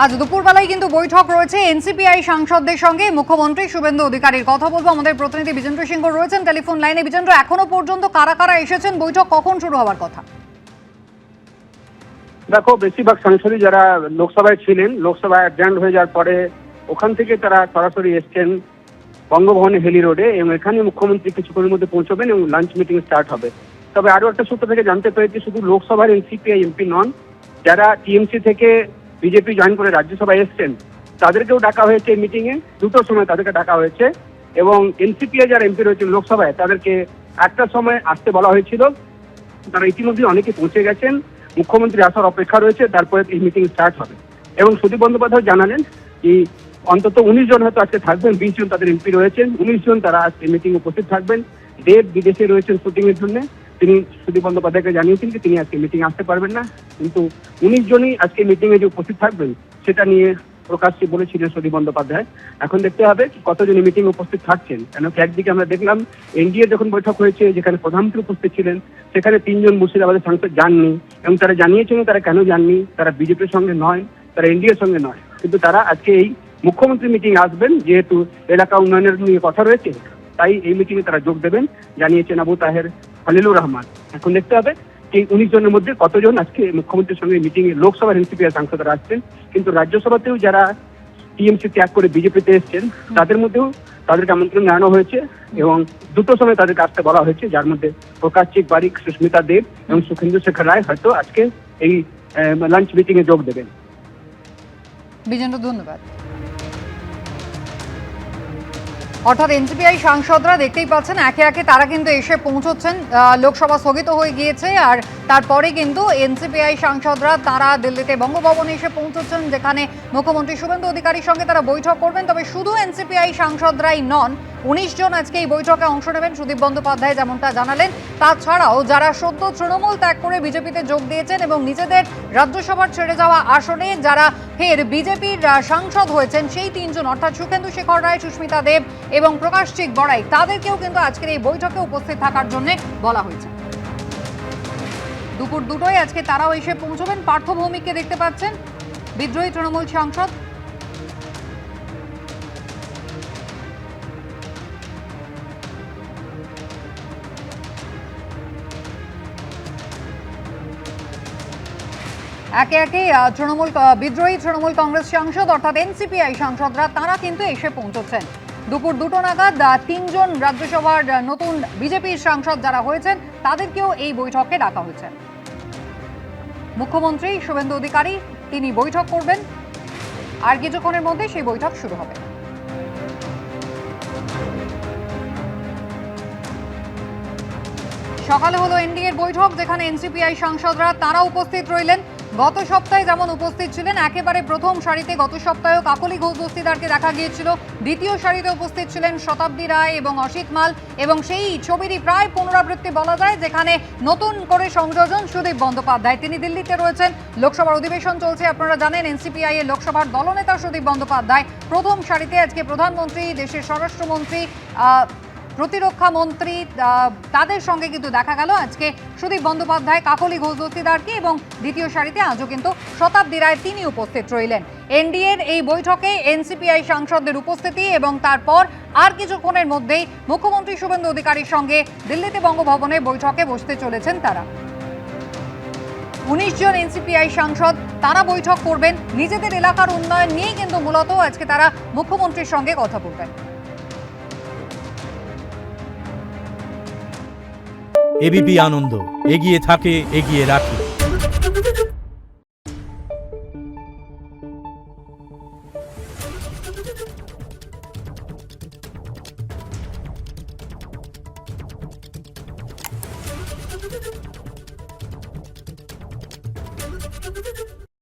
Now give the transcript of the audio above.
আজ দুপুরবেলায় কিন্তু বৈঠক রয়েছে এনসিপিআই সাংসদদের সঙ্গে। মুখ্যমন্ত্রী শুভেন্দু অধিকারীর কথা বলবো। আমাদের প্রতিনিধি বিজেন্দ্র সিংহ রয়েছেন টেলিফোন লাইনে। বিজেন্দ্র, এখনো পর্যন্ত কারা কারা এসেছেন? বৈঠক কখন শুরু হওয়ার কথা? দেখো, বেশিরভাগ সাংসদই যারা লোকসভায় ছিলেন, লোকসভায় অ্যাডজার্ন হয়ে যাওয়ার পরে ওখান থেকে তারা সরাসরি এসছেন বঙ্গভবনে হেলি রোডে, এবং এখানে মুখ্যমন্ত্রী কিছুক্ষণের মধ্যে পৌঁছবেন এবং লাঞ্চ মিটিং স্টার্ট হবে। তবে আরো একটা সূত্র থেকে জানতে পেরেছি, শুধু লোকসভার এনসিপিআই এমপি নন, যারা টিএমসি থেকে বিজেপি জয়েন করে রাজ্যসভায় এসছেন তাদেরকেও ডাকা হয়েছে এই মিটিং এ। দুটোর সময় তাদেরকে ডাকা হয়েছে, এবং এনসিপিআই যারা এমপি রয়েছেন লোকসভায় তাদেরকে একটার সময় আসতে বলা হয়েছিল। তারা ইতিমধ্যে অনেকে পৌঁছে গেছেন, মুখ্যমন্ত্রী আসার অপেক্ষা রয়েছে, তারপরে এই মিটিং স্টার্ট হবে। এবং সুদীপ বন্দ্যোপাধ্যায় জানালেন যে অন্তত 19 জন হয়তো আজকে থাকবেন, 20 জন তাদের এমপি রয়েছেন, 19 জন তারা আজকে মিটিং উপস্থিত থাকবেন। দেব বিদেশে রয়েছেন শুটিং এর জন্য, তিনি সুদীপ বন্দ্যোপাধ্যায়কে জানিয়েছেন যে তিনি আজকে মিটিং আসতে পারবেন না, কিন্তু 19 জনই আজকে মিটিং এ যে উপস্থিত থাকবেন সেটা নিয়ে প্রকাশ্যে বলেছিলেন সুদীপ বন্দ্যোপাধ্যায়। এখন দেখতে হবে কতজন মিটিং উপস্থিত থাকছেন, কেন একদিকে আমরা দেখলাম এনডিএ যখন বৈঠক হয়েছে যেখানে প্রধানমন্ত্রী উপস্থিত ছিলেন, সেখানে 3 জন মুর্শিদাবাদের সাংসদ যাননি, এবং তারা জানিয়েছেন তারা কেন যাননি। তারা বিজেপির সঙ্গে নয়, তারা এনডিএর সঙ্গে নয়, কিন্তু তারা আজকে এই মুখ্যমন্ত্রী মিটিং আসবেন, যেহেতু এলাকা উন্নয়নের নিয়ে কথা রয়েছে, তাই এই মিটিং এ তারা যোগ দেবেন, জানিয়েছেন আবু তাহের খলিলুর রহমান। এখন দেখতে হবে এই 19 জনের মধ্যে কতজন আজকে মুখ্যমন্ত্রীর সঙ্গে মিটিং এ লোকসভার এনসিপিআই সাংসদরা আসছেন। কিন্তু রাজ্যসভাতেও যারা টিএমসি ত্যাগ করে বিজেপিতে এসছেন তাদের মধ্যেও তাদেরকে আমন্ত্রণ জানানো হয়েছে, এবং দুটো সময় তাদেরকে আসতে বলা হয়েছে, যার মধ্যে প্রকাশ বারিক, সুস্মিতা দেব এবং সুখেন্দু শেখর রায় হয়তো আজকে এই লাঞ্চ মিটিং এ যোগ দেবেন। বিজেন্দ্র, ধন্যবাদ। অর্থাৎ এনসিপিআই সাংসদরা দেখতেই পাচ্ছেন একে একে তারা কিন্তু এসে পৌঁছচ্ছেন। লোকসভা স্থগিত হয়ে গিয়েছে, আর তারপরে কিন্তু এনসিপিআই সাংসদরা তারা দিল্লিতে বঙ্গভবনে এসে পৌঁছচ্ছেন, যেখানে মুখ্যমন্ত্রী শুভেন্দু অধিকারীর সঙ্গে তারা বৈঠক করবেন। তবে শুধু এনসিপিআই সাংসদরাই নন, 19 জন আজকে এই বৈঠকে অংশ নেবেন, সুদীপ বন্দ্যোপাধ্যায় যেমনটা জানালেন। তাছাড়াও যারা সদ্য তৃণমূল ত্যাগ করে বিজেপিতে যোগ দিয়েছেন এবং নিজেদের রাজ্যসভার ছেড়ে যাওয়া আসনে যারা ফের বিজেপির সাংসদ হয়েছেন, সেই 3 জন অর্থাৎ সুখেন্দু শেখর রায়, সুস্মিতা দেব এবং প্রকাশ বড়াই, তাদেরকেও কিন্তু আজকের এই বৈঠকে উপস্থিত থাকার জন্য বলা হয়েছে। দুপুর 2টোয় আজকে তারাও এসে পৌঁছবেন। পার্থ ভৌমিককে দেখতে পাচ্ছেন, বিদ্রোহী তৃণমূল সাংসদ। একে একে বিদ্রোহী তৃণমূল কংগ্রেস সাংসদ অর্থাৎ এনসিপিআই সাংসদরা তারা কিন্তু এসে পৌঁছচ্ছেন। দুপুর 2টো নাগাদ 3 জন রাজ্যসভার নতুন বিজেপির সাংসদ যারা হয়েছেন তাদেরকেও এই বৈঠকে ডাকা হয়েছে। মুখ্যমন্ত্রী শুভেন্দু অধিকারী তিনি বৈঠক করবেন, আর কিছুক্ষণের মধ্যে সেই বৈঠক শুরু হবে। সকালে হলো এনডিএর বৈঠক, যেখানে এনসিপিআই সাংসদরা তারা উপস্থিত রইলেন। গত সপ্তাহে যেমন উপস্থিত ছিলেন একেবারে প্রথম সারিতে, গত সপ্তাহেও কাকলি ঘোষ দস্তিদারকে দেখা গিয়েছিল। দ্বিতীয় সারিতে উপস্থিত ছিলেন শতাব্দী রায় এবং অসিত মাল, এবং সেই ছবিরই প্রায় পুনরাবৃত্তি বলা যায়, যেখানে নতুন করে সংযোজন সুদীপ বন্দ্যোপাধ্যায়। তিনি দিল্লিতে রয়েছেন, লোকসভার অধিবেশন চলছে। আপনারা জানেন এনসিপিআই এর লোকসভার দলনেতা সুদীপ বন্দ্যোপাধ্যায় প্রথম সারিতে। আজকে প্রধানমন্ত্রী, দেশের স্বরাষ্ট্রমন্ত্রী, প্রতিরক্ষা মন্ত্রী তাদের সঙ্গে কিন্তু দেখা গেল আজকে সুদীপ বন্দ্যোপাধ্যায় কাকলি ঘোষ দস্তিদারকে, এবং দ্বিতীয় সারিতে আজও কিন্তু শতাব্দী রায় তিনি উপস্থিত রইলেন। এনডিএর এই বৈঠকে এনসিপিআই সাংসদদের উপস্থিতি, এবং তারপর আর কিছুক্ষণের মধ্যেই মুখ্যমন্ত্রী শুভেন্দু অধিকারীর সঙ্গে দিল্লিতে বঙ্গভবনে বৈঠকে বসতে চলেছেন তারা। 19 জন এনসিপিআই সাংসদ তারা বৈঠক করবেন। নিজেদের এলাকার উন্নয়ন নিয়েই কিন্তু মূলত আজকে তারা মুখ্যমন্ত্রীর সঙ্গে কথা বলবেন। এবিপি আনন্দ, এগিয়ে থাকে, এগিয়ে রাখে।